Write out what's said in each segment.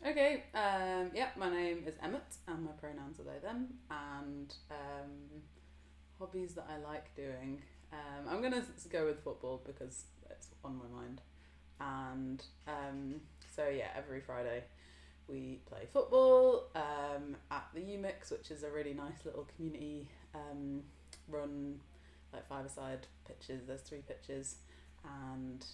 Okay, my name is Emmott and my pronouns are they, them, and hobbies that I like doing. I'm going to go with football because it's on my mind. And every Friday we play football at the UMix, which is a really nice little community run, like five-a-side pitches. There's 3 pitches, and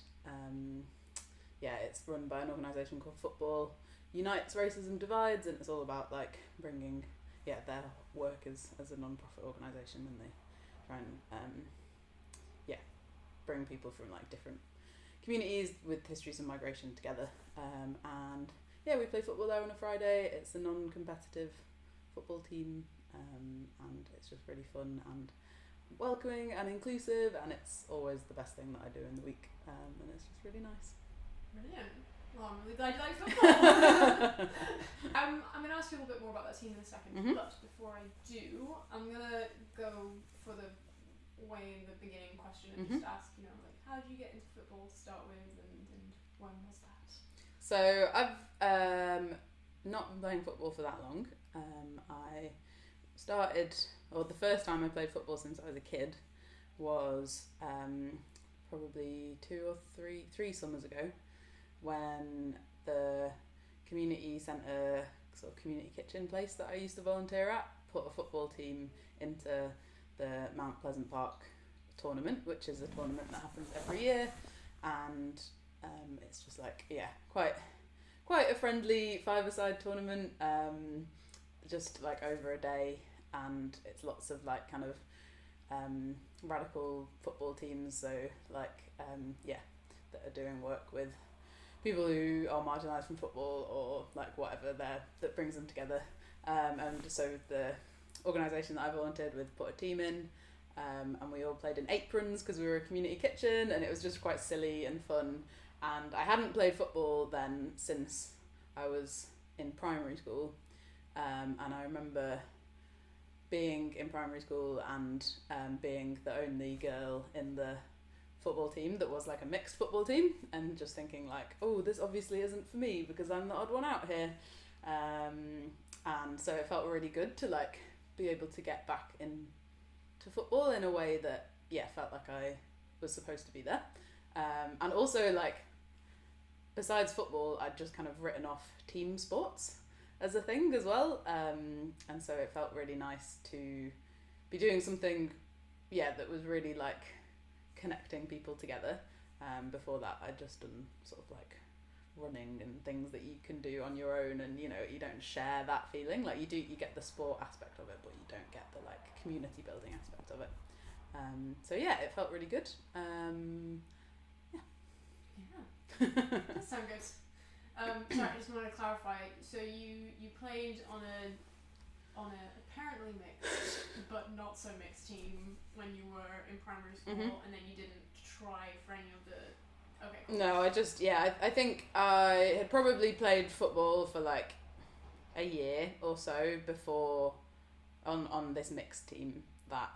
it's run by an organisation called Football Unites Racism Divides, and it's all about like bringing their work as a non-profit organisation, and they try and bring people from like different communities with histories of migration together, and we play football there on a Friday. It's a non-competitive football team, and it's just really fun and welcoming and inclusive, and it's always the best thing that I do in the week, and it's just really nice. Brilliant. Well, I'm really glad you like football. I'm going to ask you a little bit more about that team in a second, but before I do, I'm going to go for the way in the beginning question and just ask, how did you get into football to start with, and when was that? So I've not been playing football for that long. I started, or the first time I played football since I was a kid was probably 2 or 3 summers ago, when the community centre sort of community kitchen place that I used to volunteer at put a football team into the Mount Pleasant Park tournament, which is a tournament that happens every year, and it's just like quite a friendly five-a-side tournament, just like over a day, and it's lots of like kind of radical football teams, so like that are doing work with people who are marginalised from football, or like whatever that brings them together, and so the organisation that I volunteered with put a team in, and we all played in aprons because we were a community kitchen, and it was just quite silly and fun. And I hadn't played football then since I was in primary school, and I remember being in primary school and being the only girl in the football team that was like a mixed football team, and just thinking like, oh, this obviously isn't for me because I'm the odd one out here, and so it felt really good to like be able to get back into football in a way that felt like I was supposed to be there, and also like besides football I'd just kind of written off team sports as a thing as well, and so it felt really nice to be doing something that was really like connecting people together. Before that I'd just done sort of like running and things that you can do on your own, and you don't share that feeling, like you get the sport aspect of it, but you don't get the like community building aspect of it, so it felt really good. That sounds good. Sorry, I just wanted to clarify, so you played on a apparently mixed but not so mixed team when you were in primary school, and then you didn't try for any of the... Okay, cool. No, I just I think I had probably played football for like a year or so before on this mixed team that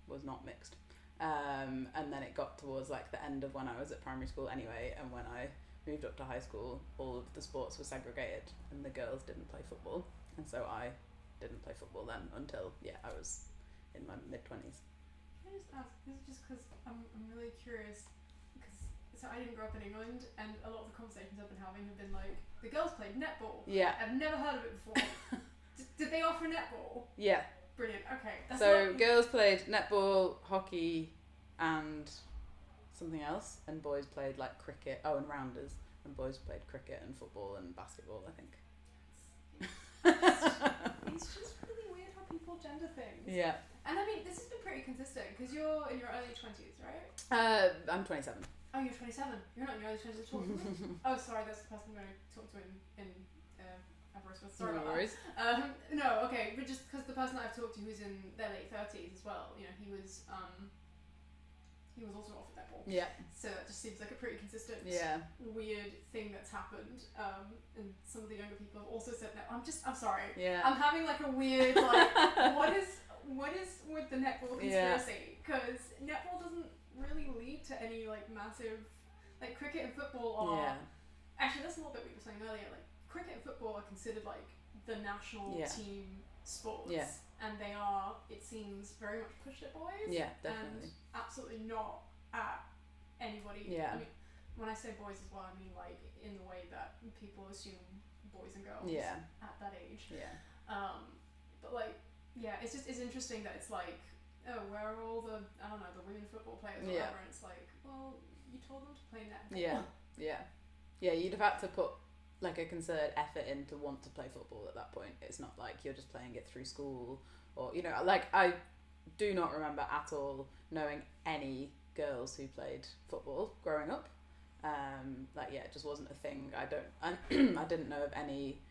was not mixed, and then it got towards like the end of when I was at primary school anyway, and when I moved up to high school all of the sports were segregated and the girls didn't play football, and so I didn't play football then until I was in my mid-20s. Can I just ask, this is just because I'm really curious, because so I didn't grow up in England, and a lot of the conversations I've been having have been like, the girls played netball. Yeah. I've never heard of it before. Did they offer netball? Yeah. Brilliant, okay. That's so girls played netball, hockey, and something else, and boys played like cricket, and rounders, and boys played cricket and football and basketball, I think. It's just really weird how people gender things. Yeah. And I mean, this has been pretty consistent, because you're in your early 20s, right? I'm 27. Oh, you're 27. You're not in your early 20s at all. Oh, sorry, that's the person I'm going to talk to in Aberystwyth. Sorry No about worries. that. No, okay, but just because the person that I've talked to who's in their late 30s as well, he was also off at netball. Yeah. So that just seems like a pretty consistent, weird thing that's happened. And some of the younger people have also said that. I'm sorry. Yeah. I'm having like a weird like, what is with the netball conspiracy? Because netball doesn't really lead to any like massive, like cricket and football are. Actually, that's a little bit what you were saying earlier. Like cricket and football are considered like the national team sports, and they are, it seems, very much pushed at boys. Yeah, definitely. And absolutely not at anybody. Yeah. I mean, when I say boys as well, I mean like in the way that people assume boys and girls at that age. Yeah. But like, it's interesting that it's like, oh, where are all the, I don't know, the women football players or whatever, and it's like, well, you told them to play netball. Yeah, you'd have had to put like a concerted effort in to want to play football at that point. It's not like you're just playing it through school, or, you know, like I do not remember at all knowing any girls who played football growing up. It just wasn't a thing. I didn't know of any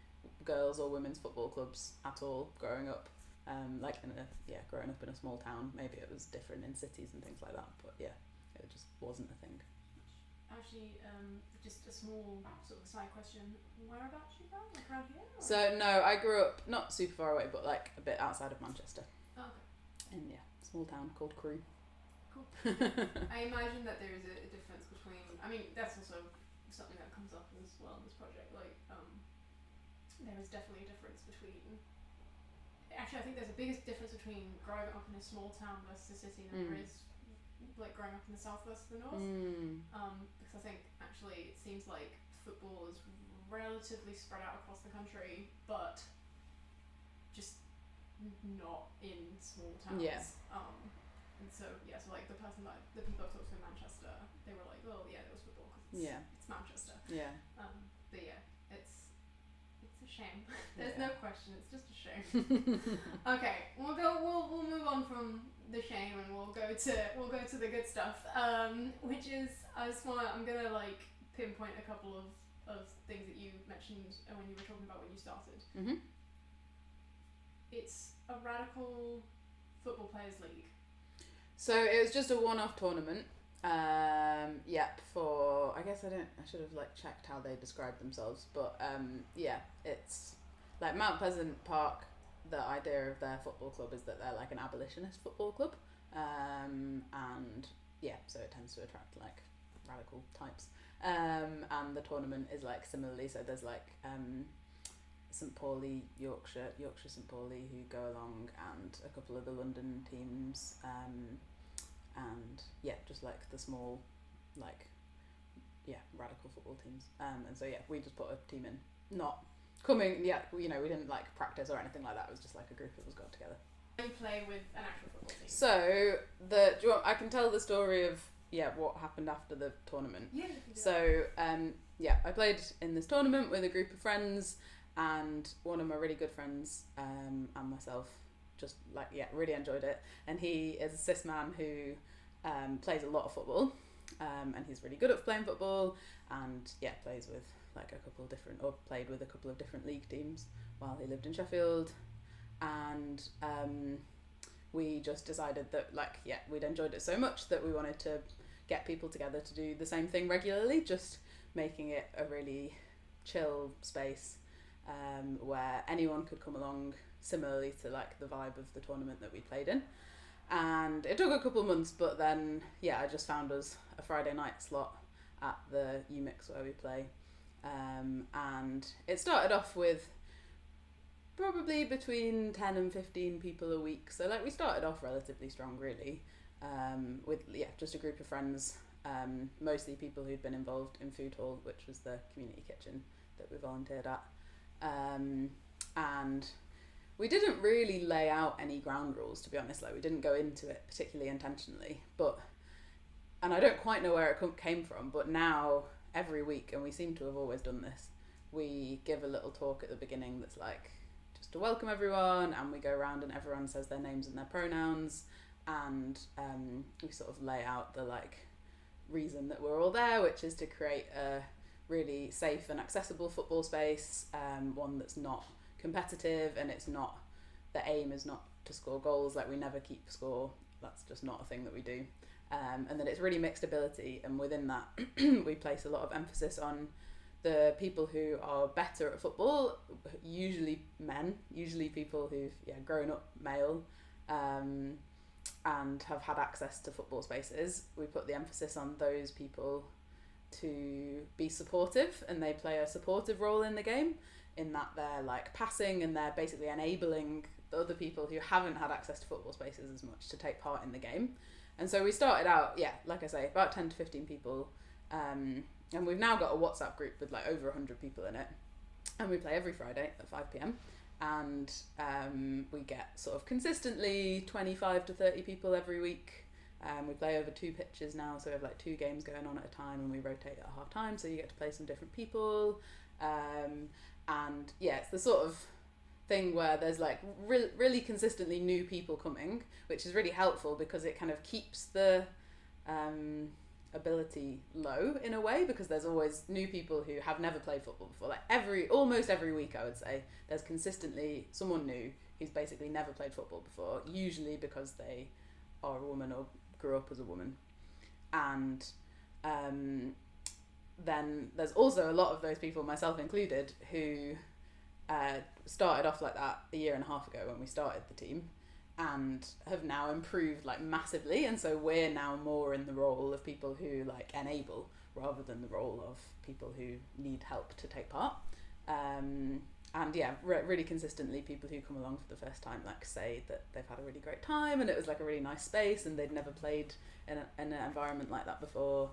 girls or women's football clubs at all growing up. Growing up in a small town, maybe it was different in cities and things like that, but it just wasn't a thing. Actually, just a small sort of side question, whereabouts you from? Like around here? Or? So no, I grew up not super far away, but like a bit outside of Manchester. Oh, okay. In a small town called Crewe. Cool. I imagine that there is a difference between, I mean, that's also something that comes up as well in this project, like, there is definitely a difference between, actually I think there's a biggest difference between growing up in a small town versus a city than there is like growing up in the south versus the north. Because I think actually it seems like football is relatively spread out across the country, but just not in small towns. And so like the people I've talked to in Manchester, they were like, oh yeah, there was football because it's Manchester. But it's a shame. There's no question. It's just a shame. Okay, we'll move on from the shame and we'll go to the good stuff. Which is, I'm gonna like pinpoint a couple of things that you mentioned when you were talking about when you started. Mm-hmm. It's a radical football players league. So it was just a one-off tournament. For, I guess I should have like checked how they described themselves, but it's like Mount Pleasant Park. The idea of their football club is that they're like an abolitionist football club, so it tends to attract like radical types. And the tournament is like similarly, so there's like St Pauli, Yorkshire St Pauli who go along, and a couple of the London teams, just like the small radical football teams, and so we just put a team in, not coming, we didn't like practice or anything like that. It was just like a group that was got together. You play with an actual football team. So I can tell the story of what happened after the tournament. Yeah. So I played in this tournament with a group of friends, and one of my really good friends and myself just really enjoyed it. And he is a cis man who plays a lot of football, and he's really good at playing football, and plays with played with a couple of different league teams while he lived in Sheffield. And we just decided that we'd enjoyed it so much that we wanted to get people together to do the same thing regularly, just making it a really chill space where anyone could come along, similarly to like the vibe of the tournament that we played in. And it took a couple of months, but then I just found us a Friday night slot at the UMix where we play, and it started off with probably between 10 and 15 people a week, so we started off relatively strong really, with just a group of friends, mostly people who'd been involved in Food Hall, which was the community kitchen that we volunteered at, and we didn't really lay out any ground rules, to be honest. We didn't go into it particularly intentionally, and I don't quite know where it came from, but now every week, and we seem to have always done this, we give a little talk at the beginning that's just to welcome everyone, and we go around and everyone says their names and their pronouns, and we sort of lay out the reason that we're all there, which is to create a really safe and accessible football space, one that's not competitive, and the aim is not to score goals. We never keep score, that's just not a thing that we do, and that it's really mixed ability, and within that we place a lot of emphasis on the people who are better at football, usually men, usually people who've grown up male, and have had access to football spaces. We put the emphasis on those people to be supportive, and they play a supportive role in the game, in that they're like passing and they're basically enabling the other people who haven't had access to football spaces as much to take part in the game. And so we started out, like I say, about 10 to 15 people, and we've now got a WhatsApp group with like over 100 people in it, and we play every Friday at 5 p.m. and we get sort of consistently 25 to 30 people every week. We play over 2 pitches now, so we have like 2 games going on at a time, and we rotate at half time, so you get to play some different people. And yeah, it's the sort of thing where there's like really consistently new people coming, which is really helpful because it kind of keeps the ability low in a way, because there's always new people who have never played football before. Like almost every week, I would say, there's consistently someone new who's basically never played football before, usually because they are a woman or grew up as a woman. And then there's also a lot of those people, myself included, who started off like that a year and a half ago when we started the team, and have now improved like massively, and so we're now more in the role of people who like enable rather than the role of people who need help to take part. And yeah, really consistently people who come along for the first time like say that they've had a really great time, and it was like a really nice space, and they'd never played in an environment like that before.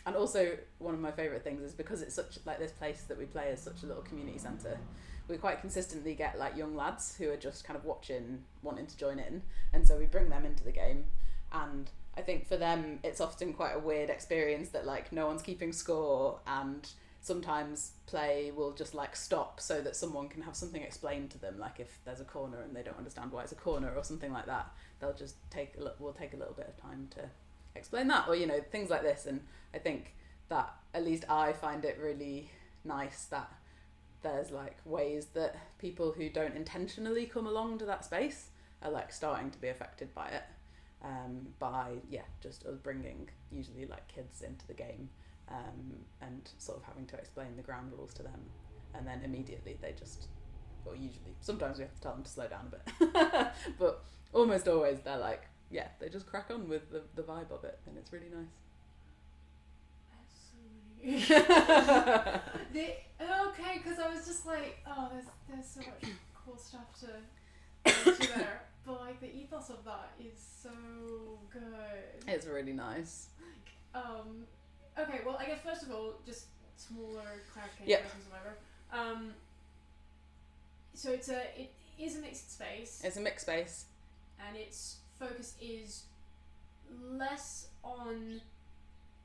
And also one of my favourite things is because it's such like this place that we play is such a little community centre, we quite consistently get like young lads who are just kind of watching, wanting to join in, and so we bring them into the game. And I think for them it's often quite a weird experience that like no one's keeping score, and sometimes play will just like stop so that someone can have something explained to them, like if there's a corner and they don't understand why it's a corner or something like that, they'll just we'll take a little bit of time to explain that, or things like this. And I think that at least I find it really nice that there's like ways that people who don't intentionally come along to that space are like starting to be affected by it, by just us bringing usually like kids into the game, and sort of having to explain the ground rules to them, and then immediately they just, or usually sometimes we have to tell them to slow down a bit but almost always they're like, they just crack on with the vibe of it, and it's really nice. Okay, because I was just like, oh, there's so much cool stuff to go into there, but like the ethos of that is so good. It's really nice. Okay, well, I guess first of all, just smaller clarification questions or whatever. So it is a mixed space. It's a mixed space, and its focus is less on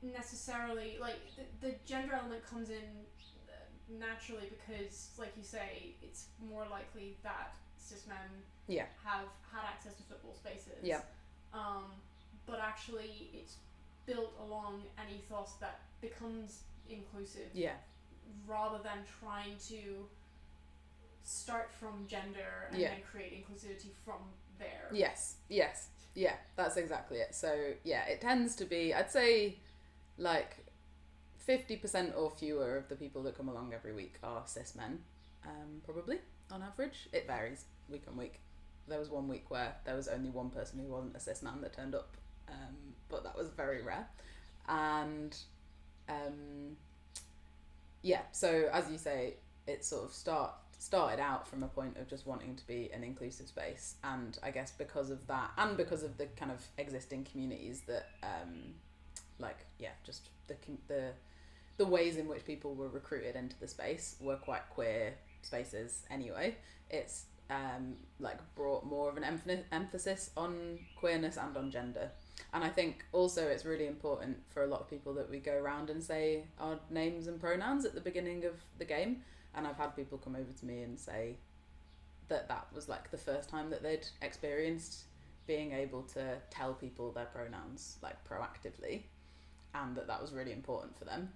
necessarily like the gender element comes in naturally, because like you say, it's more likely that cis men have had access to football spaces, but actually it's built along an ethos that becomes inclusive, rather than trying to start from gender and then create inclusivity from there. Yes, that's exactly it. So it tends to be, I'd say, like 50% or fewer of the people that come along every week are cis men, probably, on average. It varies week on week. There was one week where there was only one person who wasn't a cis man that turned up, but that was very rare. And so as you say, it sort of started out from a point of just wanting to be an inclusive space, and I guess because of that, and because of the kind of existing communities that just the ways in which people were recruited into the space were quite queer spaces anyway. It's brought more of an emphasis on queerness and on gender. And I think also it's really important for a lot of people that we go around and say our names and pronouns at the beginning of the game. And I've had people come over to me and say that was like the first time that they'd experienced being able to tell people their pronouns like proactively, and that was really important for them,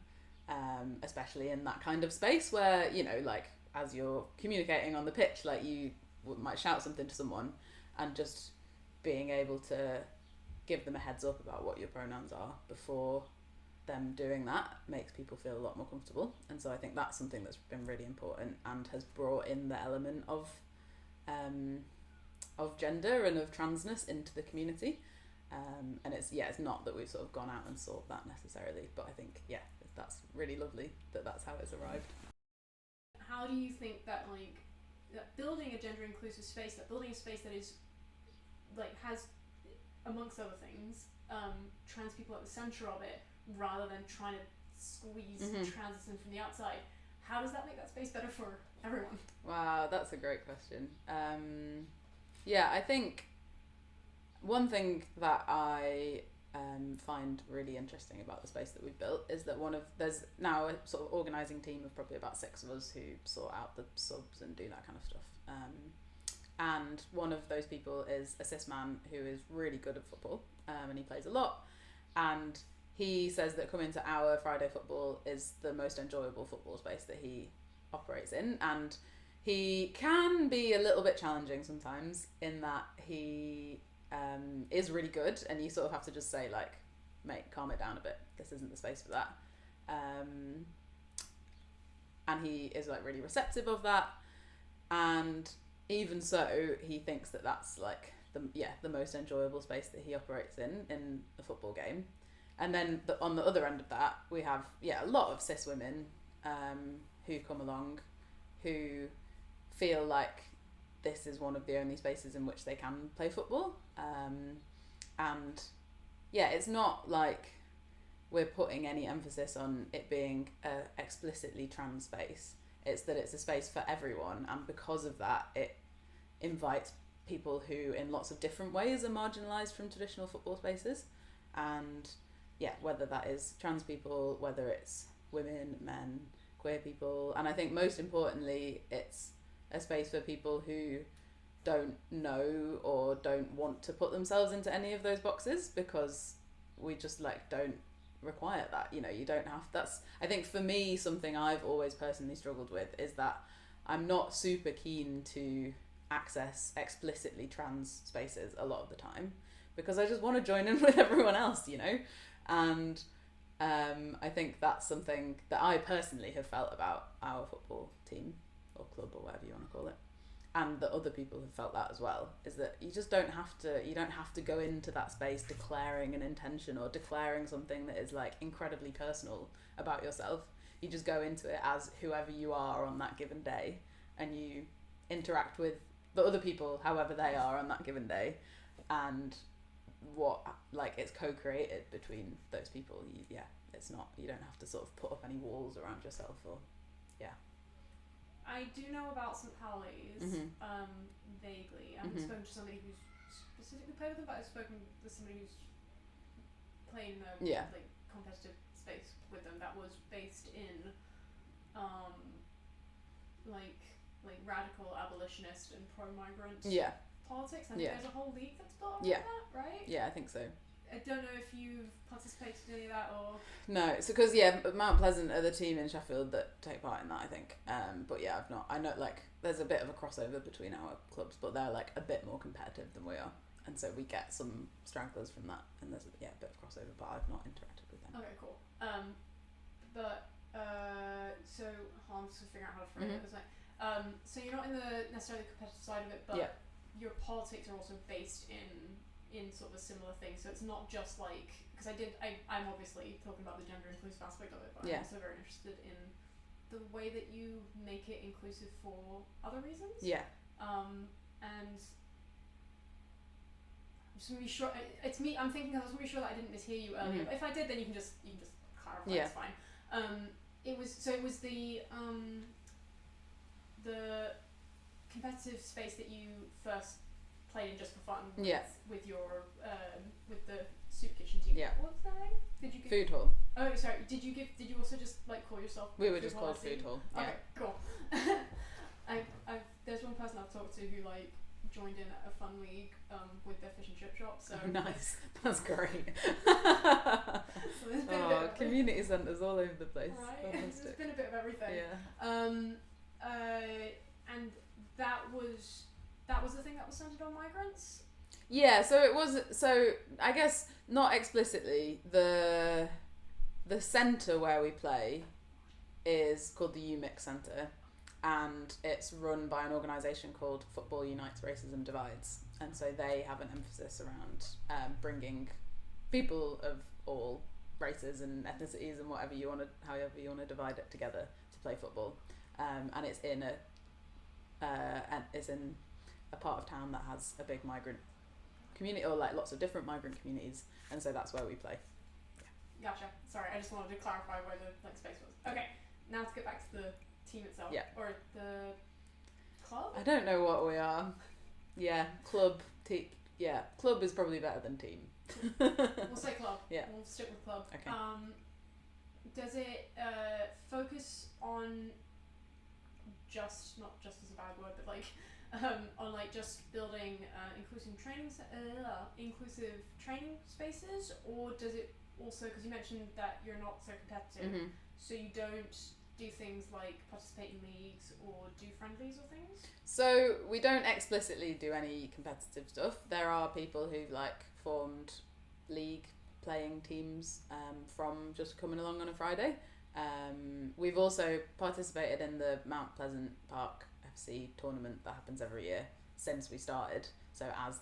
especially in that kind of space where, like as you're communicating on the pitch, like you might shout something to someone, and just being able to give them a heads up about what your pronouns are before them doing that makes people feel a lot more comfortable. And so I think that's something that's been really important and has brought in the element of gender and of transness into the community. And it's not that we've sort of gone out and sought that necessarily, but I think that's really lovely that that's how it's arrived. How do you think that that building a gender inclusive space, that building a space that is has, amongst other things, trans people at the centre of it, rather than trying to squeeze trans in from the outside, how does that make that space better for everyone? Wow, that's a great question. I think one thing that I find really interesting about the space that we've built is that there's now a sort of organising team of probably about 6 of us who sort out the subs and do that kind of stuff. And one of those people is a cis man who is really good at football, and he plays a lot. And he says that coming to our Friday football is the most enjoyable football space that he operates in. And he can be a little bit challenging sometimes in that he is really good, and you sort of have to just say, like, mate, calm it down a bit. This isn't the space for that. And he is, like, really receptive of that. And even so, he thinks that that's, like, the most enjoyable space that he operates in a football game. And then on the other end of that, we have, a lot of cis women who come along who feel like this is one of the only spaces in which they can play football. And it's not like we're putting any emphasis on it being a explicitly trans space. It's that it's a space for everyone, and because of that, it invites people who in lots of different ways are marginalised from traditional football spaces. And whether that is trans people, whether it's women, men, queer people, and I think most importantly, it's a space for people who don't know or don't want to put themselves into any of those boxes, because we just don't require that. You don't have. That's, I think, for me, something I've always personally struggled with is that I'm not super keen to access explicitly trans spaces a lot of the time, because I just want to join in with everyone else, and I think that's something that I personally have felt about our football team or club or whatever you want to call it, and that other people have felt that as well, is that you just don't have to go into that space declaring an intention or declaring something that is incredibly personal about yourself. You just go into it as whoever you are on that given day, and you interact with the other people however they are on that given day, and what it's co-created between those people. It's not, you don't have to sort of put up any walls around yourself or I do know about St. Halley's, vaguely. I haven't spoken to somebody who's specifically played with them, but I've spoken with somebody who's played in a competitive space with them that was based in radical abolitionist and pro-migrant politics. I think there's a whole league that's built around that, right? Yeah, I think so. I don't know if you've participated in any of that or... No, it's because, Mount Pleasant are the team in Sheffield that take part in that, I think. But I've not. I know, there's a bit of a crossover between our clubs, but they're, a bit more competitive than we are. And so we get some stragglers from that, and there's a bit of crossover, but I've not interacted with them. Okay, cool. So, hold on, just to figure out how to frame it. It's so you're not in the necessarily competitive side of it, but your politics are also based in sort of a similar thing. So it's not just because I'm obviously talking about the gender inclusive aspect of it, but I'm also very interested in the way that you make it inclusive for other reasons. And I'm just gonna be sure. It's me. I'm thinking I was really sure that I didn't mishear you earlier. But if I did, then you can just clarify. It's fine. It was the competitive space that you first played in just for fun with your with the soup kitchen team. What was that name? Did you give Food Hall? Oh, sorry. Did you also just call yourself? We were just called Food Hall. Okay, cool. There's one person I've talked to who joined in at a fun league with their fish and chip shop. So nice. That's great. So there's been a bit of community centres all over the place. Right. There's been a bit of everything. And that was the thing that was centred on migrants? So it was, I guess not explicitly, the centre where we play is called the UMIC Centre, and it's run by an organisation called Football Unites Racism Divides, and so they have an emphasis around bringing people of all races and ethnicities and however you want to divide it together to play football, and it's in a part of town that has a big migrant community, or like lots of different migrant communities, and so that's where we play. Gotcha. Sorry, I just wanted to clarify where the space was. Okay, now to get back to the team itself. Yeah. Or the club? I don't know what we are. Yeah, club. Yeah, club is probably better than team. We'll say club. Yeah. We'll stick with club. Okay. Does it focus on not just as a bad word, but like on like just building inclusive training spaces, or does it also, because you mentioned that you're not so competitive, so you don't do things like participate in leagues or do friendlies or things? So we don't explicitly do any competitive stuff. There are people who've like formed league playing teams from just coming along on a Friday. We've also participated in the Mount Pleasant Park FC tournament that happens every year since we started. So as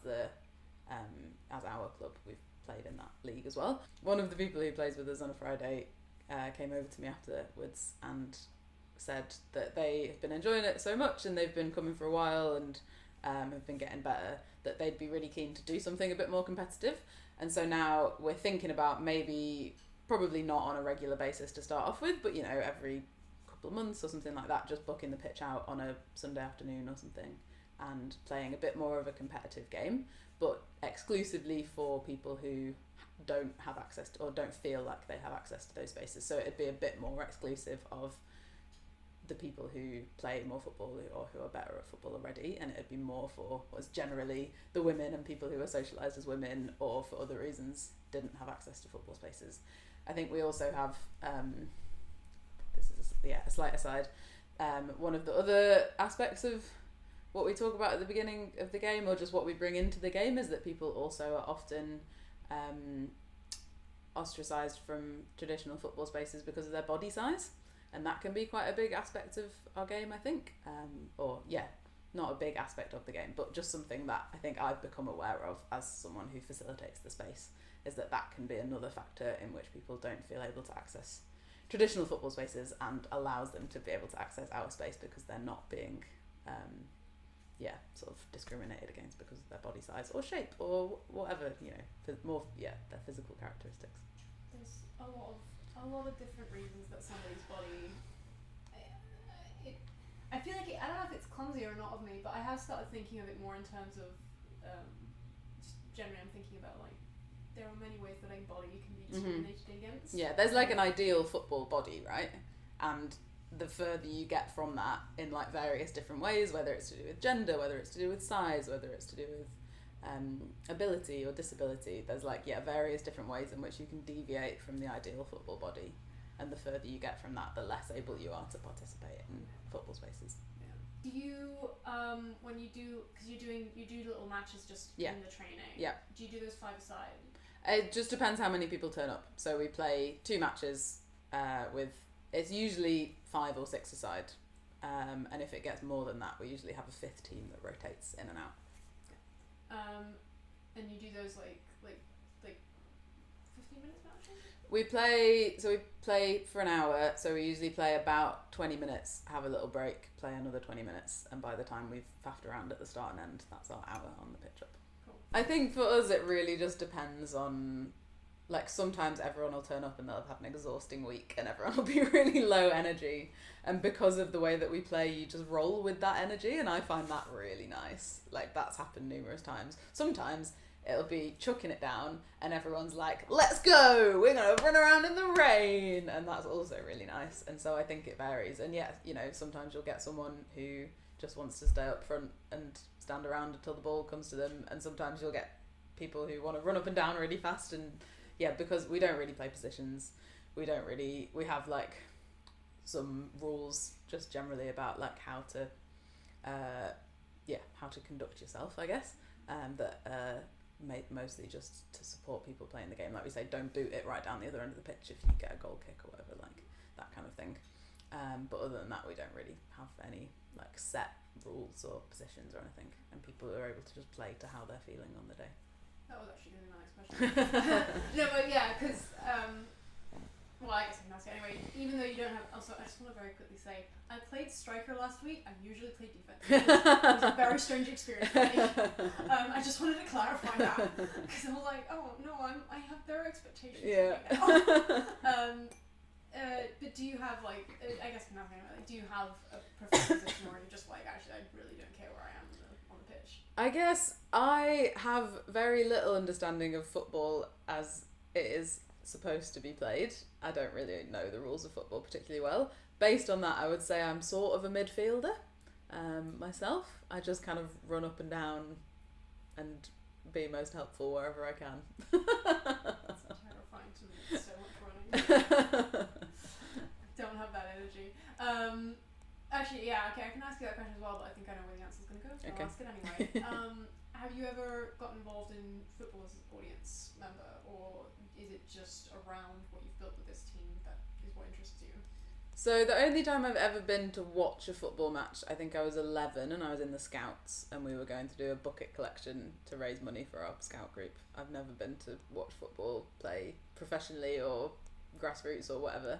our club, we've played in that league as well. One of the people who plays with us on a Friday came over to me afterwards and said that they have been enjoying it so much and they've been coming for a while and have been getting better, that they'd be really keen to do something a bit more competitive. And so now we're thinking about probably not on a regular basis to start off with, but every couple of months or something like that, just booking the pitch out on a Sunday afternoon or something and playing a bit more of a competitive game, but exclusively for people who don't have access to, or don't feel like they have access to those spaces. So it'd be a bit more exclusive of the people who play more football or who are better at football already, and it'd be more for what's generally the women and people who are socialised as women or for other reasons didn't have access to football spaces. I think we also have, this is a slight aside, one of the other aspects of what we talk about at the beginning of the game, or just what we bring into the game, is that people also are often ostracised from traditional football spaces because of their body size, and that can be quite a big aspect of our game, I think. Not a big aspect of the game, but just something that I think I've become aware of as someone who facilitates the space, is that can be another factor in which people don't feel able to access traditional football spaces and allows them to be able to access our space because they're not being sort of discriminated against because of their body size or shape or whatever, their physical characteristics. There's a lot of different reasons that somebody's body, I feel like I don't know if it's clumsy or not of me, but I have started thinking of it more in terms of just generally I'm thinking about like there are many ways that a body can be discriminated against. Yeah, there's like an ideal football body, right? And the further you get from that in like various different ways, whether it's to do with gender, whether it's to do with size, whether it's to do with ability or disability, there's various different ways in which you can deviate from the ideal football body, and the further you get from that, the less able you are to participate in football spaces. Do you when you do, because you do little matches just in the training, do you do those 5-a-side? It just depends how many people turn up. So we play 2 matches with, it's usually 5 or 6-a-side, and if it gets more than that, we usually have a 5th team that rotates in and out. And you do those like 15 minutes matches? We play for an hour, so we usually play about 20 minutes, have a little break, play another 20 minutes, and by the time we've faffed around at the start and end, that's our hour on the pitch up. Cool. I think for us it really just depends on, sometimes everyone will turn up and they'll have had an exhausting week and everyone will be really low energy, and because of the way that we play, you just roll with that energy, and I find that really nice. That's happened numerous times. Sometimes it'll be chucking it down and everyone's like, let's go, we're gonna run around in the rain, and that's also really nice. And so I think it varies, and sometimes you'll get someone who just wants to stay up front and stand around until the ball comes to them, and sometimes you'll get people who want to run up and down really fast, and because we don't really play positions, we have some rules just generally about how to conduct yourself, I guess, that mostly just to support people playing the game. Like we say, don't boot it right down the other end of the pitch if you get a goal kick or whatever, that kind of thing. But other than that, we don't really have any like set rules or positions or anything, and people are able to just play to how they're feeling on the day. That was actually going to be my next question. No, but yeah, because well, I guess I can ask it anyway. Even though you don't have, also, I just want to very quickly say, I played striker last week. I usually play defense. It was a very strange experience for me. I just wanted to clarify that because I was like, oh no, I have their expectations. Yeah. But do you have like, I guess nothing. Do you have a preferred position, or are you just like, actually, I really don't care where I am on the pitch? I guess I have very little understanding of football as it is supposed to be played. I don't really know the rules of football particularly well. Based on that, I would say I'm sort of a midfielder myself. I just kind of run up and down and be most helpful wherever I can. That's terrifying to me. So much running. Don't have that energy. Actually, yeah, okay, I can ask you that question as well, but I think I know where the answer's going to go, so Okay. I'll ask it anyway. Have you ever gotten involved in football as an audience member, or is it just around what you've built with this team that is what interests you? So the only time I've ever been to watch a football match, I think I was 11 and I was in the Scouts, and we were going to do a bucket collection to raise money for our Scout group. I've never been to watch football play professionally or grassroots or whatever.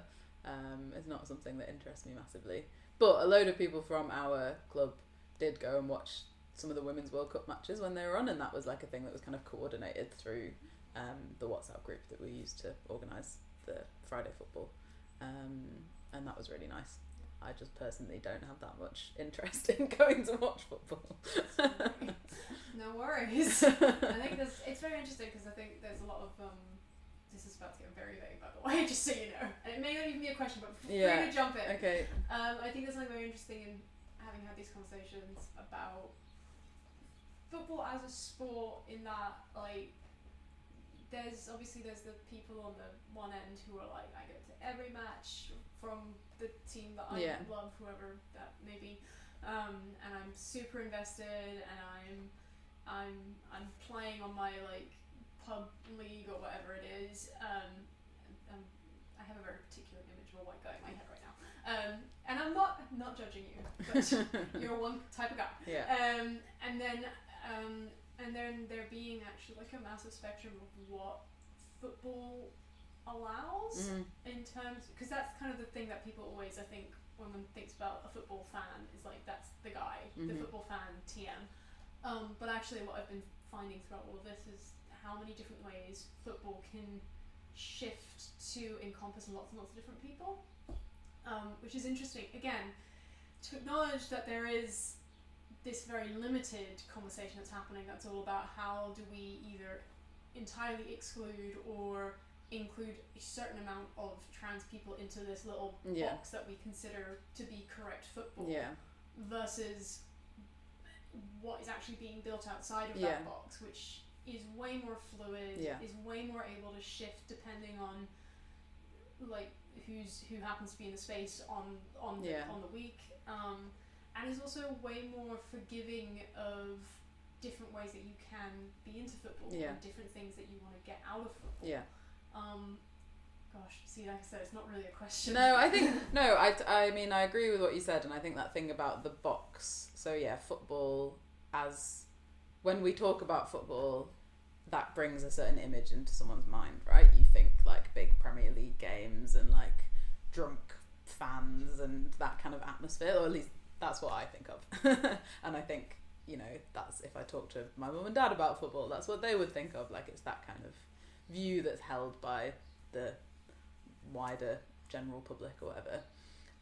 It's not something that interests me massively. But a load of people from our club did go and watch some of the Women's World Cup matches when they were on, and that was like a thing that was kind of coordinated through the WhatsApp group that we used to organise the Friday football. And that was really nice. I just personally don't have that much interest in going to watch football. No worries. I think it's very interesting because I think there's a lot of this is about to get very vague, by the way, just so you know, and it may not even be a question, but feel free to jump in. Okay. I think there's something very interesting in having had these conversations about football as a sport, in that like there's the people on the one end who are like, I go to every match from the team that I love, whoever that may be, and I'm super invested, and I'm playing on my like pub league or whatever it is. I have a very particular image of a white guy in my head right now, and I'm not judging you, but you're one type of guy. Yeah. And then there being actually like a massive spectrum of what football allows in terms, because that's kind of the thing that people always, I think, when one thinks about a football fan, is like, that's the guy, the football fan TM. But actually what I've been finding throughout all of this is how many different ways football can shift to encompass lots and lots of different people, which is interesting. Again, to acknowledge that there is this very limited conversation that's happening that's all about how do we either entirely exclude or include a certain amount of trans people into this little box that we consider to be correct football, versus what is actually being built outside of that box, which is way more fluid, is way more able to shift depending on like who happens to be in the space on the week, and is also way more forgiving of different ways that you can be into football and different things that you want to get out of football. Gosh, see, like I said, it's not really a question. No, I think I mean, I agree with what you said, and I think that thing about the box. So yeah, football, as when we talk about football, that brings a certain image into someone's mind, right? You think like big Premier League games and like drunk fans and that kind of atmosphere, or at least that's what I think of. And I think, you know, that's, if I talk to my mum and dad about football, that's what they would think of. Like, it's that kind of view that's held by the wider general public or whatever.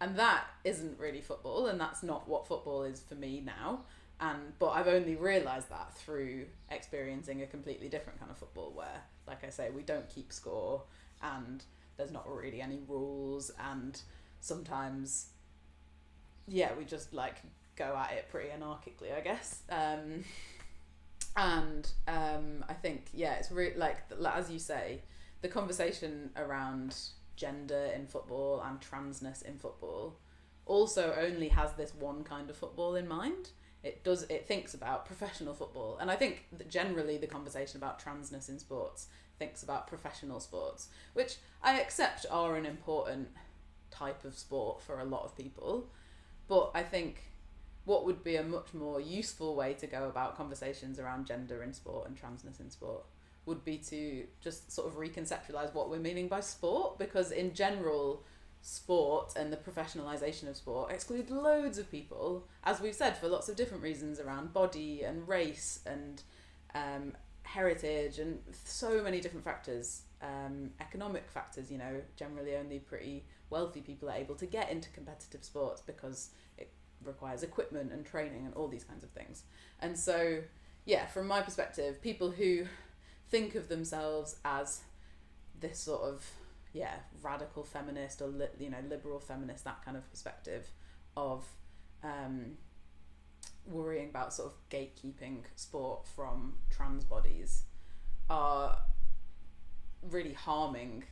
And that isn't really football, and that's not what football is for me now. But I've only realised that through experiencing a completely different kind of football where, like I say, we don't keep score and there's not really any rules, and sometimes, we just like go at it pretty anarchically, I guess. I think, it's really like, as you say, the conversation around gender in football and transness in football also only has this one kind of football in mind. It thinks about professional football, and I think that generally the conversation about transness in sports thinks about professional sports, which I accept are an important type of sport for a lot of people. But I think what would be a much more useful way to go about conversations around gender in sport and transness in sport would be to just sort of reconceptualize what we're meaning by sport, because in general, sport and the professionalization of sport exclude loads of people, as we've said, for lots of different reasons around body and race and heritage and so many different factors, economic factors. You know, generally only pretty wealthy people are able to get into competitive sports because it requires equipment and training and all these kinds of things. And so, yeah, from my perspective, people who think of themselves as this sort of radical feminist or liberal feminist, that kind of perspective of worrying about sort of gatekeeping sport from trans bodies, are really harming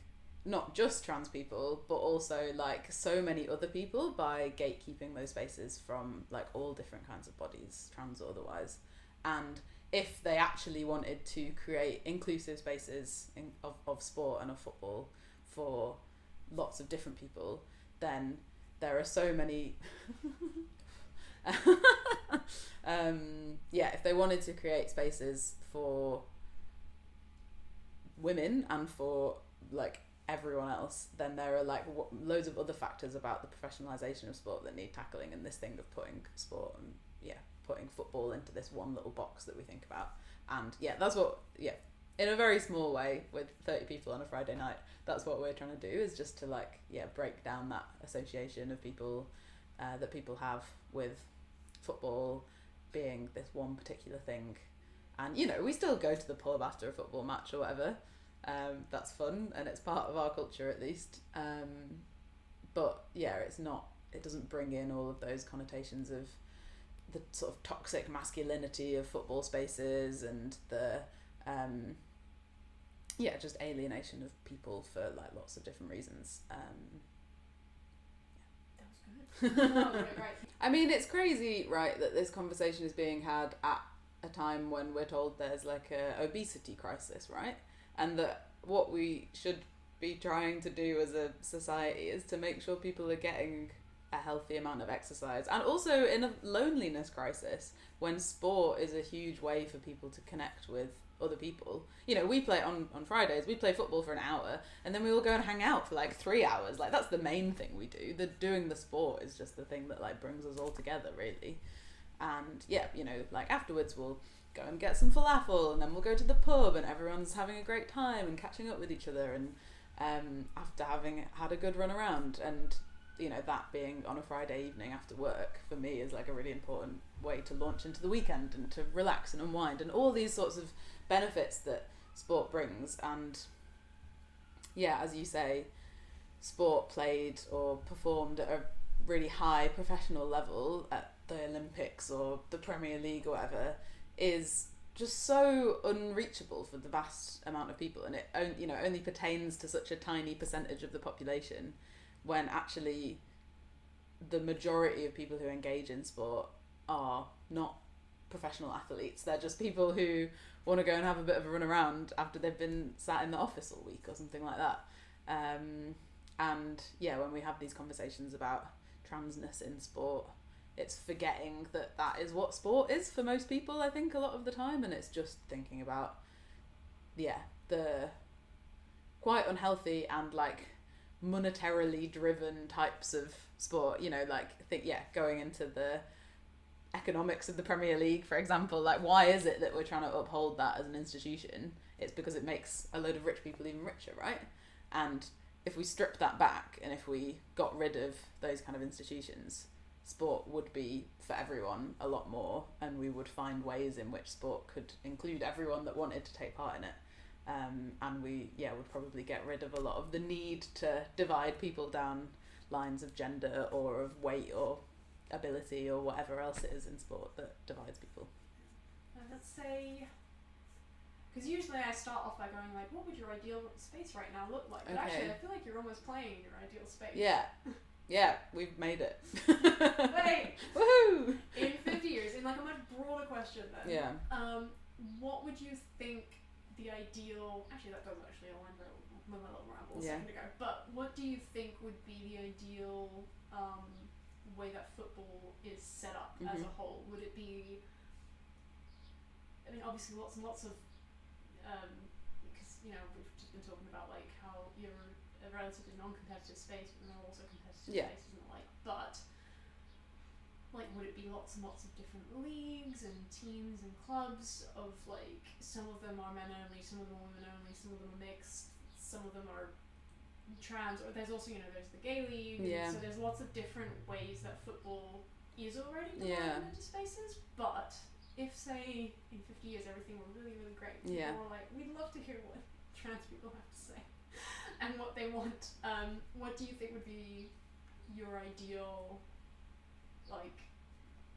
not just trans people but also like so many other people by gatekeeping those spaces from like all different kinds of bodies, trans or otherwise. And if they actually wanted to create inclusive spaces of sport and of football for lots of different people, then there are so many if they wanted to create spaces for women and for like everyone else, then there are like loads of other factors about the professionalization of sport that need tackling, and this thing of putting sport and putting football into this one little box that we think about. And that's what in a very small way, with 30 people on a Friday night, that's what we're trying to do, is just to like break down that association of people that people have with football being this one particular thing. And we still go to the pub after a football match or whatever. That's fun and it's part of our culture at least. But it's not, it doesn't bring in all of those connotations of the sort of toxic masculinity of football spaces and the just alienation of people for like lots of different reasons. That was good. That was great. I mean, it's crazy, right, that this conversation is being had at a time when we're told there's like a obesity crisis, right? And that what we should be trying to do as a society is to make sure people are getting a healthy amount of exercise. And also in a loneliness crisis, when sport is a huge way for people to connect with other people. We play on Fridays, we play football for an hour and then we all go and hang out for like 3 hours. Like that's the main thing we do. Doing the sport is just the thing that like brings us all together, really. And like afterwards we'll go and get some falafel and then we'll go to the pub and everyone's having a great time and catching up with each other, and after having had a good run around. And that being on a Friday evening after work for me is like a really important way to launch into the weekend and to relax and unwind and all these sorts of benefits that sport brings. And as you say, sport played or performed at a really high professional level at the Olympics or the Premier League or whatever is just so unreachable for the vast amount of people, and it only pertains to such a tiny percentage of the population, when actually the majority of people who engage in sport are not professional athletes. They're just people who want to go and have a bit of a run around after they've been sat in the office all week or something like that. And when we have these conversations about transness in sport, it's forgetting that is what sport is for most people, I think, a lot of the time, and it's just thinking about the quite unhealthy and like monetarily driven types of sport, going into the economics of the Premier League, for example. Like, why is it that we're trying to uphold that as an institution? It's because it makes a load of rich people even richer, right? And if we strip that back and if we got rid of those kind of institutions, sport would be for everyone a lot more, and we would find ways in which sport could include everyone that wanted to take part in it. And we would probably get rid of a lot of the need to divide people down lines of gender or of weight or ability or whatever else it is in sport that divides people. Let's say, because usually I start off by going like, what would your ideal space right now look like? But actually I feel like you're almost playing your ideal space. Yeah, we've made it. Wait! Woohoo! In 50 years, in like a much broader question then. Yeah. What would you think the ideal... Actually, that does actually align very well. my little ramble a Yeah. second ago. But what do you think would be the ideal way that football is set up as a whole? Would it be? I mean, obviously, lots and lots of because we've just been talking about like how you're a relatively non-competitive space, but there are also competitive spaces and the like. But like, would it be lots and lots of different leagues and teams and clubs of like, some of them are men only, some of them are women only, some of them are mixed, some of them are trans, or there's also, there's the gay league, so there's lots of different ways that football is already divided into spaces. But if, say, in 50 years everything were really, really great, people were like, we'd love to hear what trans people have to say and what they want, what do you think would be your ideal, like,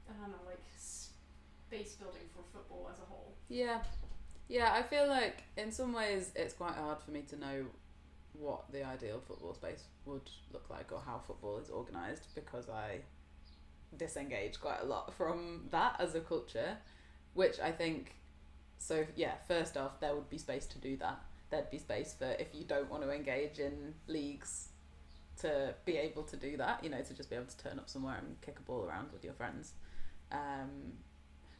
I don't know, like, space building for football as a whole? Yeah, I feel like in some ways it's quite hard for me to know what the ideal football space would look like or how football is organised, because I disengage quite a lot from that as a culture, which I think, so yeah, first off, there would be space to do that. There'd be space for, if you don't want to engage in leagues, to be able to do that, to just be able to turn up somewhere and kick a ball around with your friends. And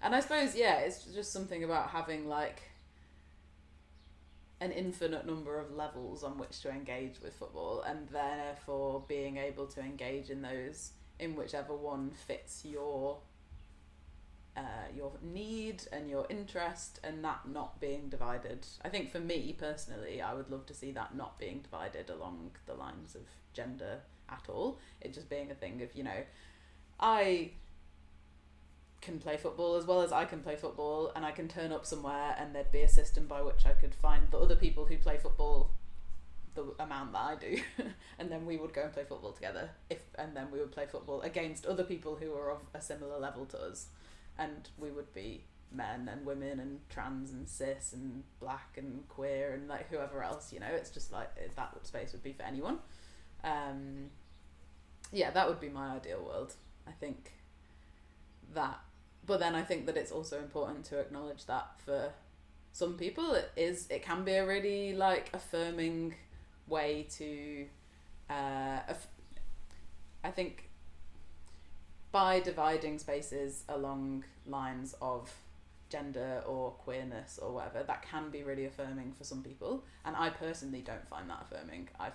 I suppose, it's just something about having like an infinite number of levels on which to engage with football, and therefore being able to engage in those in whichever one fits your need and your interest, and that not being divided. I think for me personally, I would love to see that not being divided along the lines of gender at all. It just being a thing of, I can play football as well as I can play football, and I can turn up somewhere and there'd be a system by which I could find the other people who play football the amount that I do and then we would go and play football together, and then we would play football against other people who are of a similar level to us, and we would be men and women and trans and cis and black and queer and like whoever else, it's just like that space would be for anyone. That would be my ideal world, I think. That, but then I think that it's also important to acknowledge that for some people it can be a really like affirming way to I think by dividing spaces along lines of gender or queerness or whatever, that can be really affirming for some people, and I personally don't find that affirming. I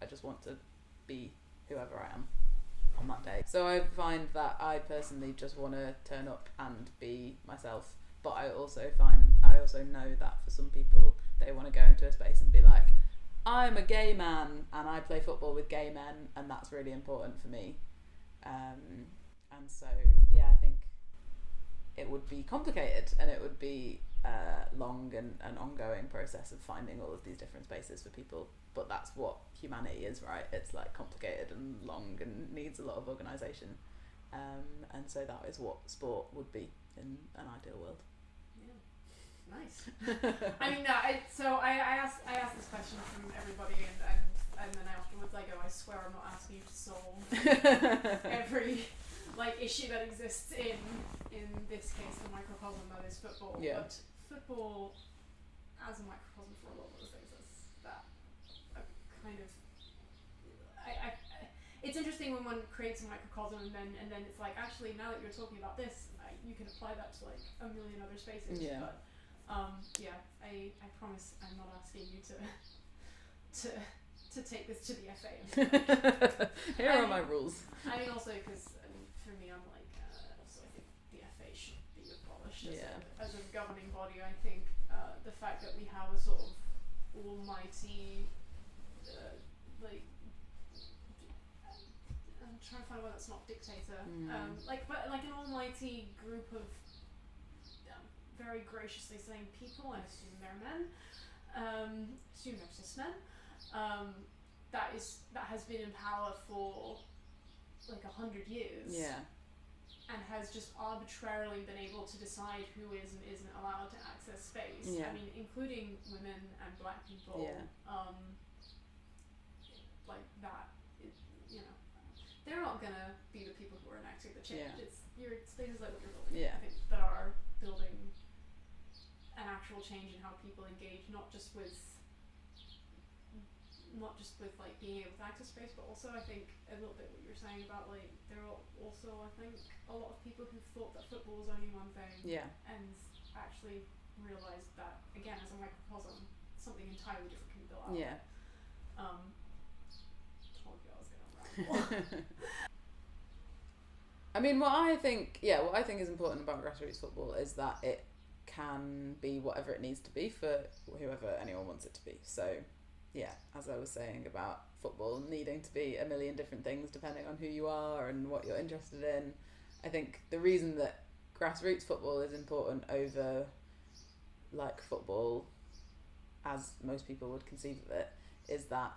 just want to be whoever I am on that day. So I find that I personally just want to turn up and be myself, but I also know that for some people they want to go into a space and be like, I'm a gay man and I play football with gay men and that's really important for me. And so I think it would be complicated, and it would be long and an ongoing process of finding all of these different spaces for people, but that's what humanity is, right? It's like complicated and long and needs a lot of organisation, and so that is what sport would be in an ideal world. Nice. I mean, I asked this question from everybody, and then afterwards I go, I swear I'm not asking you to solve every like issue that exists in this case the microcosm that is football. Yeah. But football as a microcosm for a lot of those things, that kind of it's interesting when one creates a microcosm and then it's like, actually, now that you're talking about this, you can apply that to like a million other spaces. Yeah. But I promise I'm not asking you to take this to the FA. Here are my rules. I mean, also because for me, I'm like, so I think the FA should be abolished as a governing body. I think the fact that we have a sort of almighty, like, I'm trying to find a word that's not dictator, but like an almighty group of very graciously saying people, I assume they're men, assume they're cis men, that has been in power for like 100 years, and has just arbitrarily been able to decide who is and isn't allowed to access space. I mean, including women and black people, like that. They're not gonna be the people who are enacting the change. It's your spaces like what you're building. I think that are building an actual change in how people engage, not just with not just with like being able to access space, but also I think a little bit what you were saying about like there are also I think a lot of people who thought that football was only one thing, and actually realised that again as a microcosm something entirely different can be built out. Told you I was gonna ramble. I mean, what I think is important about grassroots football is that it can be whatever it needs to be for whoever anyone wants it to be. So, yeah, as I was saying about football needing to be a million different things depending on who you are and what you're interested in, I think the reason that grassroots football is important over, like, football as most people would conceive of it is that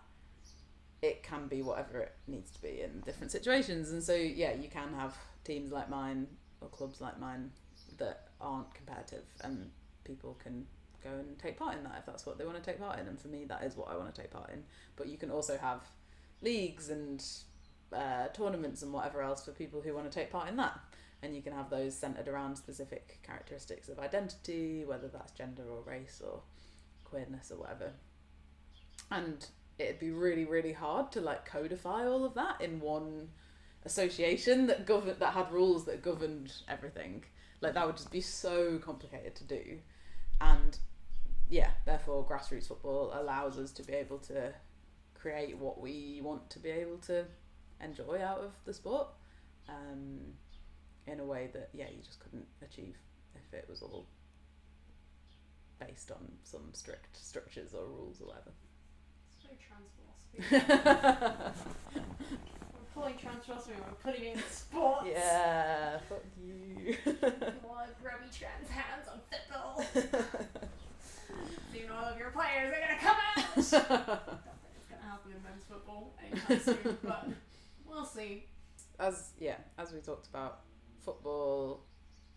it can be whatever it needs to be in different situations. And so, yeah, you can have teams like mine or clubs like mine that aren't competitive and people can go and take part in that if that's what they want to take part in. And for me, that is what I want to take part in. But you can also have leagues and tournaments and whatever else for people who want to take part in that. And you can have those centred around specific characteristics of identity, whether that's gender or race or queerness or whatever. And it'd be really, really hard to like codify all of that in one association that had rules that governed everything. Like that would just be so complicated to do. And yeah, therefore grassroots football allows us to be able to create what we want to be able to enjoy out of the sport, in a way that you just couldn't achieve if it was all based on some strict structures or rules or whatever. It's very trans philosophy. We're pulling trans philosophy and we're putting it in sports. Yeah, fuck you. Want grubby trans hands on football. Soon all of your players are gonna come out. Don't think it's gonna happen in men's football anytime soon, but we'll see. As we talked about, football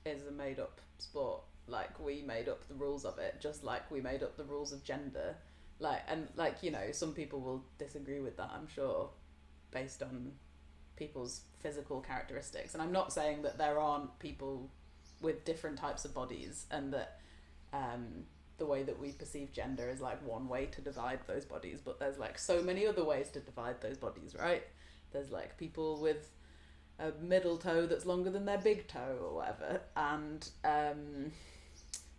is a made up sport. Like we made up the rules of it, just like we made up the rules of gender. Some people will disagree with that, I'm sure, based on people's physical characteristics. And I'm not saying that there aren't people with different types of bodies and that the way that we perceive gender is like one way to divide those bodies, but there's like so many other ways to divide those bodies, right? There's like people with a middle toe that's longer than their big toe or whatever, and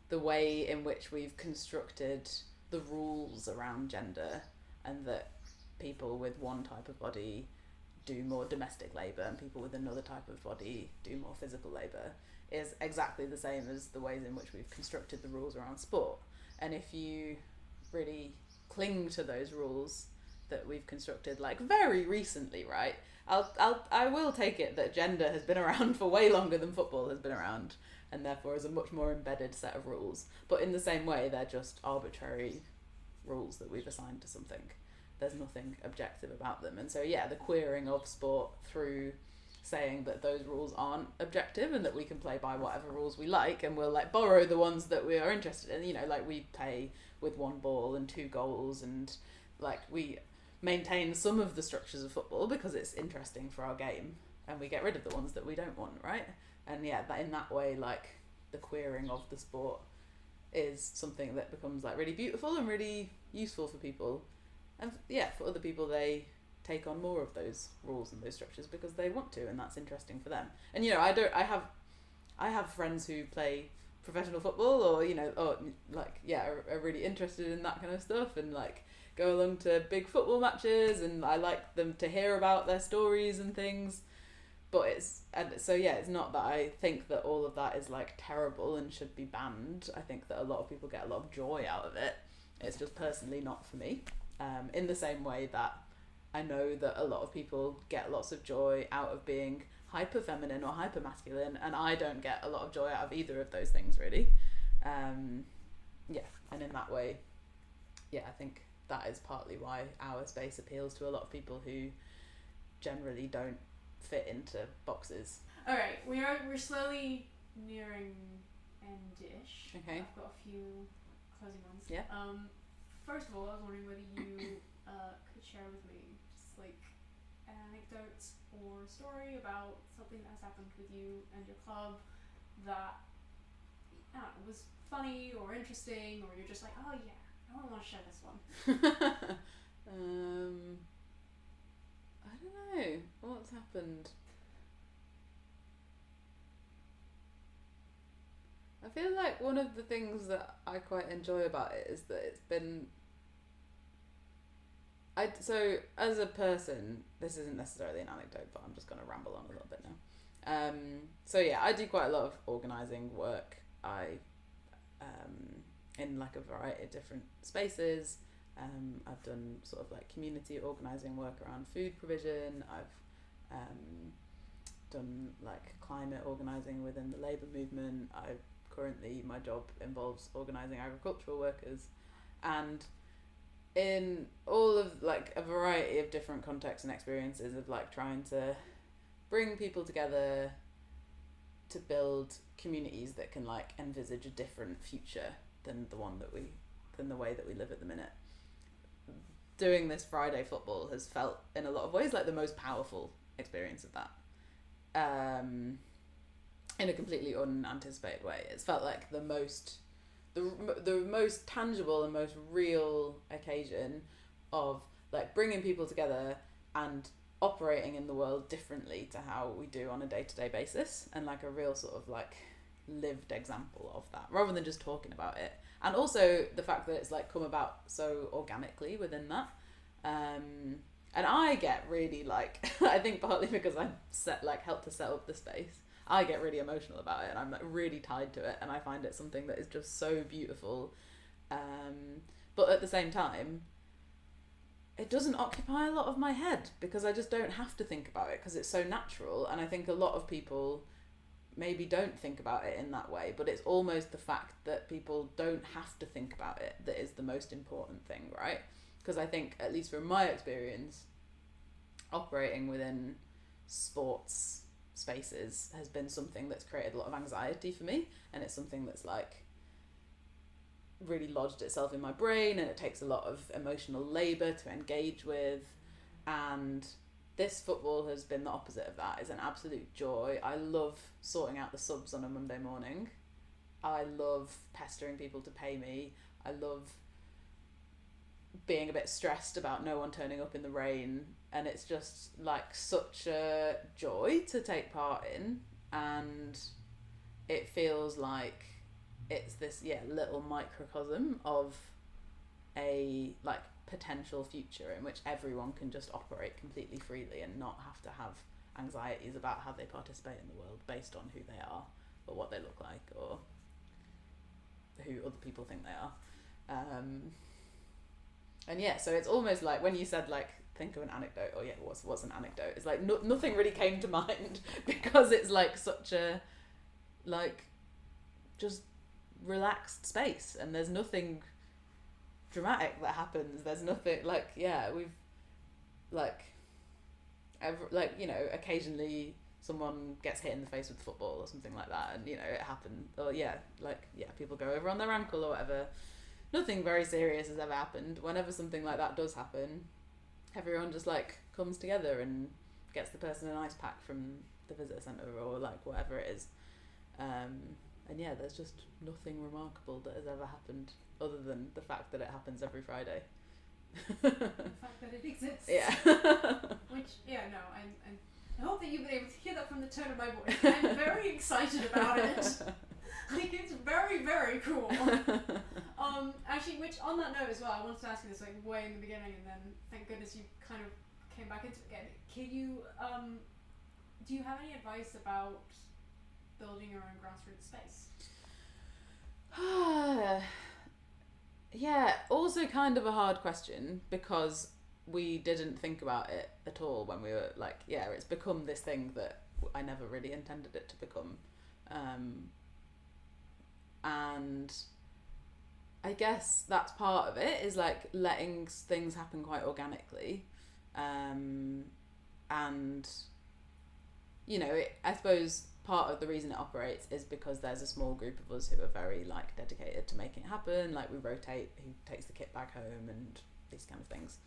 the way in which we've constructed the rules around gender, and that people with one type of body do more domestic labour and people with another type of body do more physical labour, is exactly the same as the ways in which we've constructed the rules around sport. And if you really cling to those rules that we've constructed, like very recently, right? I will take it that gender has been around for way longer than football has been around, and therefore is a much more embedded set of rules. But in the same way, they're just arbitrary rules that we've assigned to something. There's nothing objective about them. And so, the queering of sport through saying that those rules aren't objective and that we can play by whatever rules we like, and we'll like borrow the ones that we are interested in, like we play with one ball and two goals, and like we maintain some of the structures of football because it's interesting for our game, and we get rid of the ones that we don't want, right? And that in that way, like the queering of the sport is something that becomes like really beautiful and really useful for people, and for other people they take on more of those rules and those structures because they want to, and that's interesting for them. And I have friends who play professional football or are really interested in that kind of stuff and like go along to big football matches, and I like them to hear about their stories and things. But it's not that I think that all of that is like terrible and should be banned. I think that a lot of people get a lot of joy out of it. It's just personally not for me. In the same way that I know that a lot of people get lots of joy out of being hyper feminine or hyper masculine, and I don't get a lot of joy out of either of those things really. And in that way, I think that is partly why our space appeals to a lot of people who generally don't fit into boxes. All right, we're slowly nearing end-ish. Okay. I've got a few closing ones. Yeah. First of all, I was wondering whether you could share with me just like an anecdote or story about something that has happened with you and your club that was funny or interesting, or you're just like, oh yeah, I want to share this one. I don't know what's happened. I feel like one of the things that I quite enjoy about it is that it's been. So as a person, this isn't necessarily an anecdote, but I'm just going to ramble on a little bit now. So yeah, I do quite a lot of organising work. I in like a variety of different spaces. I've done sort of like community organising work around food provision. I've done like climate organising within the labour movement. Currently my job involves organising agricultural workers, and in all of like a variety of different contexts and experiences of like trying to bring people together to build communities that can like envisage a different future than the way that we live at the minute. Doing this Friday football has felt in a lot of ways like the most powerful experience of that. In a completely unanticipated way. It's felt like the most tangible and most real occasion of like bringing people together and operating in the world differently to how we do on a day-to-day basis, and like a real sort of like lived example of that rather than just talking about it. And also the fact that it's like come about so organically within that. And I get really like I think partly because I helped to set up the space, I get really emotional about it and I'm like really tied to it, and I find it something that is just so beautiful. But at the same time, it doesn't occupy a lot of my head because I just don't have to think about it because it's so natural. And I think a lot of people maybe don't think about it in that way, but it's almost the fact that people don't have to think about it that is the most important thing, right? Because I think, at least from my experience, operating within sports spaces has been something that's created a lot of anxiety for me, and it's something that's like really lodged itself in my brain, and it takes a lot of emotional labour to engage with. And this football has been the opposite of that. It's an absolute joy. I love sorting out the subs on a Monday morning. I love pestering people to pay me. I love being a bit stressed about no one turning up in the rain, and it's just like such a joy to take part in. And it feels like it's this little microcosm of a like potential future in which everyone can just operate completely freely and not have to have anxieties about how they participate in the world based on who they are or what they look like or who other people think they are. And yeah, so it's almost like when you said like think of an anecdote, or what's an anecdote, it's like nothing really came to mind because it's like such a like just relaxed space, and there's nothing dramatic that happens. There's nothing like we've like occasionally someone gets hit in the face with football or something like that, and it happened, or people go over on their ankle or whatever. Nothing very serious has ever happened. Whenever something like that does happen, everyone just like comes together and gets the person an ice pack from the visitor centre or like whatever it is. And there's just nothing remarkable that has ever happened other than the fact that it happens every Friday. The fact that it exists. Yeah. I hope that you've been able to hear that from the tone of my voice. I'm very excited about it. Like, it's very, very cool. Actually, which on that note as well, I wanted to ask you this like way in the beginning, and then thank goodness you kind of came back into it again. Can you, do you have any advice about building your own grassroots space? Yeah, also kind of a hard question because we didn't think about it at all when we were like, it's become this thing that I never really intended it to become. And I guess that's part of it, is like letting things happen quite organically. And I suppose part of the reason it operates is because there's a small group of us who are very like dedicated to making it happen. Like we rotate who takes the kit back home and these kind of things.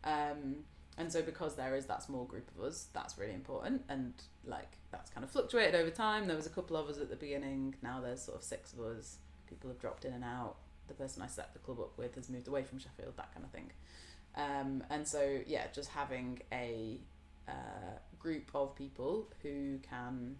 And so because there is that small group of us, that's really important, and like that's kind of fluctuated over time. There was a couple of us at the beginning, now there's sort of 6 of us. People have dropped in and out. The person I set the club up with has moved away from Sheffield, that kind of thing. And so, yeah, just having a group of people who can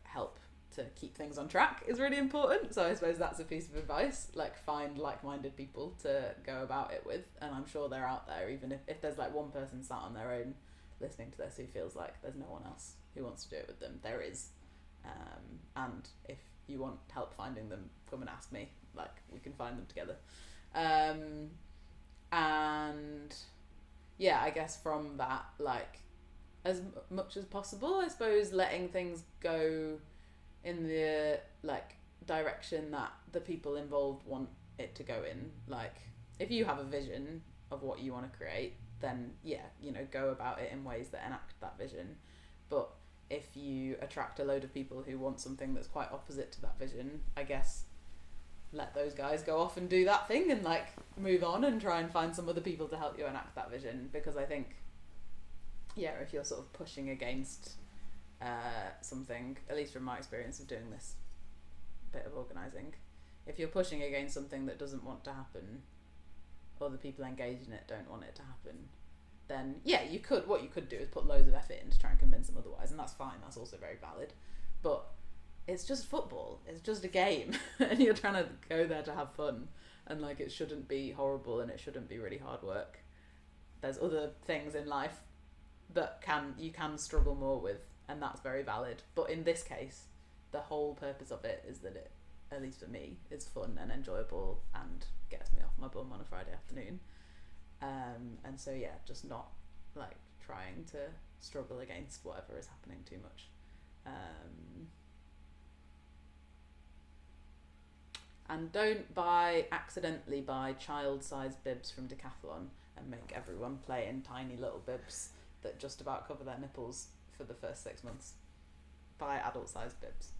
help to keep things on track is really important. So I suppose that's a piece of advice, like find like-minded people to go about it with, and I'm sure they're out there, even if there's like one person sat on their own listening to this who feels like there's no one else who wants to do it with them, there is. And if you want help finding them, come and ask me, like we can find them together. And yeah, I guess from that, like as much as possible, I suppose letting things go in the like direction that the people involved want it to go in. Like if you have a vision of what you want to create, then yeah, you know, go about it in ways that enact that vision. But if you attract a load of people who want something that's quite opposite to that vision, I guess let those guys go off and do that thing and like move on and try and find some other people to help you enact that vision. Because I think, yeah, if you're sort of pushing against something, at least from my experience of doing this bit of organising, if you're pushing against something that doesn't want to happen, or the people engaged in it don't want it to happen, then yeah, what you could do is put loads of effort in to try and convince them otherwise, and that's fine, that's also very valid. But it's just football, it's just a game, and you're trying to go there to have fun, and like it shouldn't be horrible and it shouldn't be really hard work. There's other things in life that you can struggle more with, and that's very valid. But in this case, the whole purpose of it is that it, at least for me, is fun and enjoyable and gets me off my bum on a Friday afternoon. And so yeah, just not like trying to struggle against whatever is happening too much. And don't accidentally buy child-sized bibs from Decathlon and make everyone play in tiny little bibs that just about cover their nipples for the first 6 months. Buy adult-sized bibs.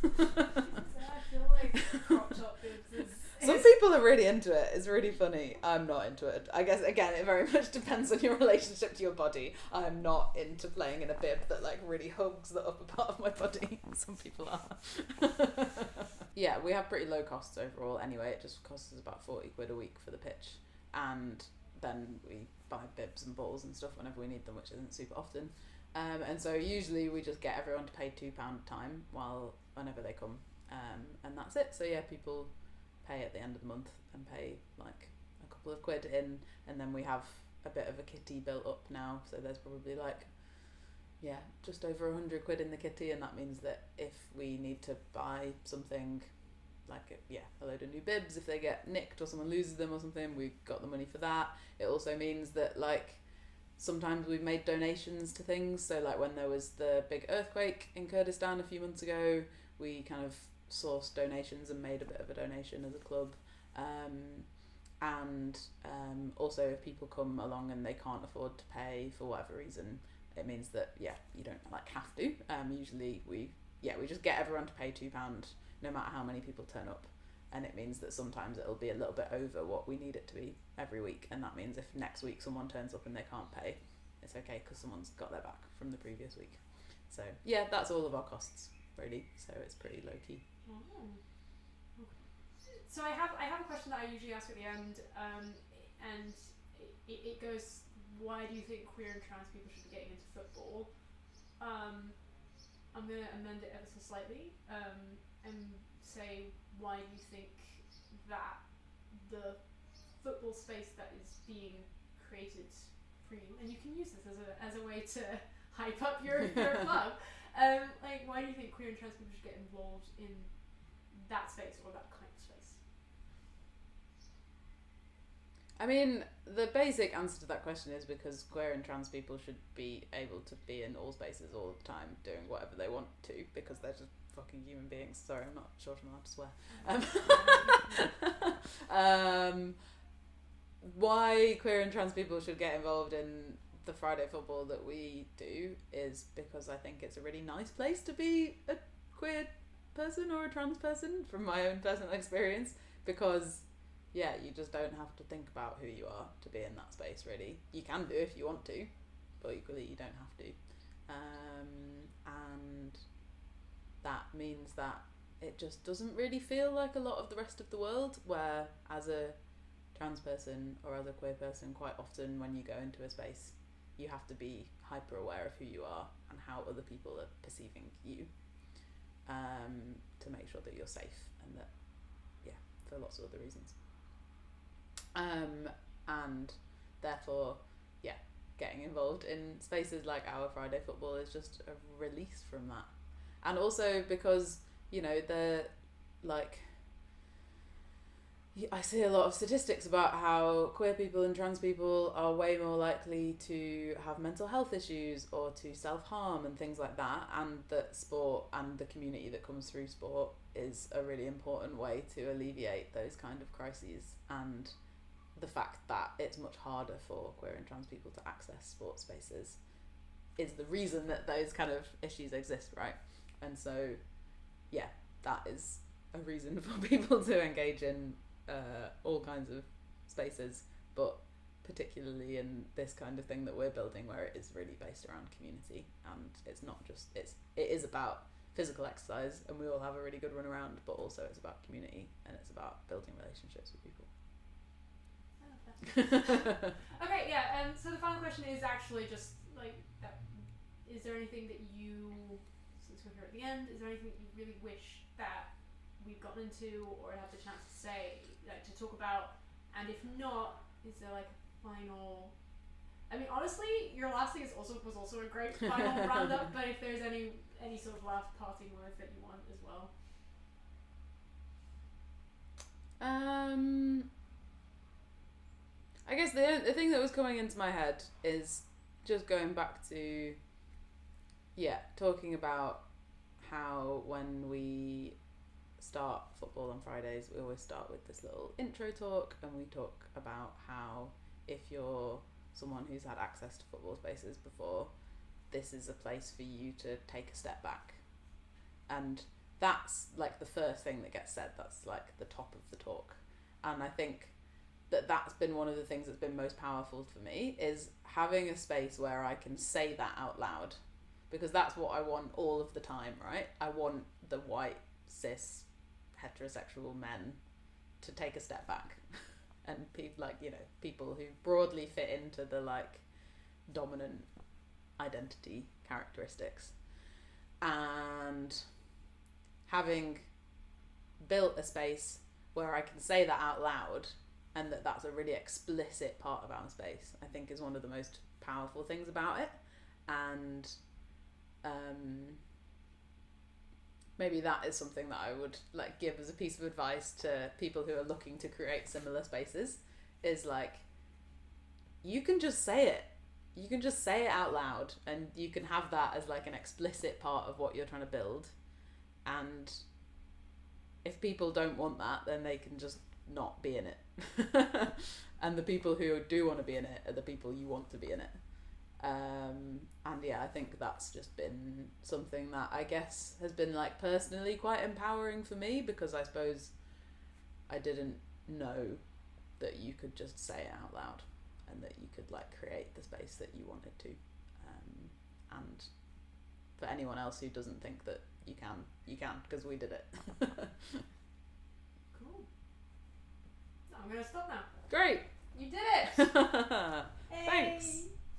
So I feel like crop top bibs is... Some people are really into it. It's really funny. I'm not into it. I guess, again, it very much depends on your relationship to your body. I'm not into playing in a bib that like really hugs the upper part of my body. Some people are. Yeah, we have pretty low costs overall anyway. It just costs us about 40 quid a week for the pitch. And then we buy bibs and balls and stuff whenever we need them, which isn't super often. And so usually we just get everyone to pay £2 a time whenever they come. And that's it. So yeah, people pay at the end of the month and pay like a couple of quid in, and then we have a bit of a kitty built up now, so there's probably like just over 100 quid in the kitty, and that means that if we need to buy something like a load of new bibs, if they get nicked or someone loses them or something, we've got the money for that. It also means that like sometimes we've made donations to things, so like when there was the big earthquake in Kurdistan a few months ago, we kind of sourced donations and made a bit of a donation as a club. And also if people come along and they can't afford to pay for whatever reason, it means that you don't like have to. Usually we just get everyone to pay £2 no matter how many people turn up, and it means that sometimes it'll be a little bit over what we need it to be every week, and that means if next week someone turns up and they can't pay, it's okay because someone's got their back from the previous week. So yeah, that's all of our costs really, so it's pretty low key. Oh. So I have a question that I usually ask at the end, and it goes, why do you think queer and trans people should be getting into football? I'm going to amend it ever so slightly and say, why do you think that the football space that is being created for you, and you can use this as a way to hype up your club, like why do you think queer and trans people should get involved in that space or that kind of space? I mean, the basic answer to that question is because queer and trans people should be able to be in all spaces all the time doing whatever they want to, because they're just fucking human beings. Sorry, I'm not sure if I'm allowed to swear. Why queer and trans people should get involved in the Friday football that we do is because I think it's a really nice place to be a queer person or a trans person, from my own personal experience, because you just don't have to think about who you are to be in that space really. You can do if you want to, but equally you don't have to. And that means that it just doesn't really feel like a lot of the rest of the world, where as a trans person or as a queer person, quite often when you go into a space, you have to be hyper aware of who you are and how other people are perceiving you, to make sure that you're safe and that, for lots of other reasons. And therefore, getting involved in spaces like our Friday football is just a release from that. And also because, I see a lot of statistics about how queer people and trans people are way more likely to have mental health issues or to self-harm and things like that, and that sport and the community that comes through sport is a really important way to alleviate those kind of crises. And the fact that it's much harder for queer and trans people to access sports spaces is the reason that those kind of issues exist, right? And so, that is a reason for people to engage in all kinds of spaces, but particularly in this kind of thing that we're building, where it is really based around community, and it's not just, it is about physical exercise and we all have a really good run around, but also it's about community and it's about building relationships with people. Okay, so the final question is actually just is there anything that you, since we're here at the end, is there anything that you really wish that we've gotten into or had the chance to say, to talk about? And if not, is there a final, honestly, your last thing was also a great final roundup, but if there's any sort of last parting words that you want as well. I guess the thing that was coming into my head is just going back to, talking about how when we start football on Fridays, we always start with this little intro talk, and we talk about how if you're someone who's had access to football spaces before, this is a place for you to take a step back. And that's the first thing that gets said. That's the top of the talk. And I think that's been one of the things that's been most powerful for me, is having a space where I can say that out loud, because that's what I want all of the time, right? I want the white, cis, heterosexual men to take a step back and people who broadly fit into the dominant identity characteristics. And having built a space where I can say that out loud, and that's a really explicit part of our space, I think is one of the most powerful things about it. And maybe that is something that I would give as a piece of advice to people who are looking to create similar spaces, is you can just say it. You can just say it out loud, and you can have that as an explicit part of what you're trying to build. And if people don't want that, then they can just not be in it. And the people who do want to be in it are the people you want to be in it. I think that's just been something that I guess has been personally quite empowering for me, because I suppose I didn't know that you could just say it out loud, and that you could create the space that you wanted to. And for anyone else who doesn't think that you can, because we did it. Cool. I'm gonna stop now. Great. You did it. Thanks.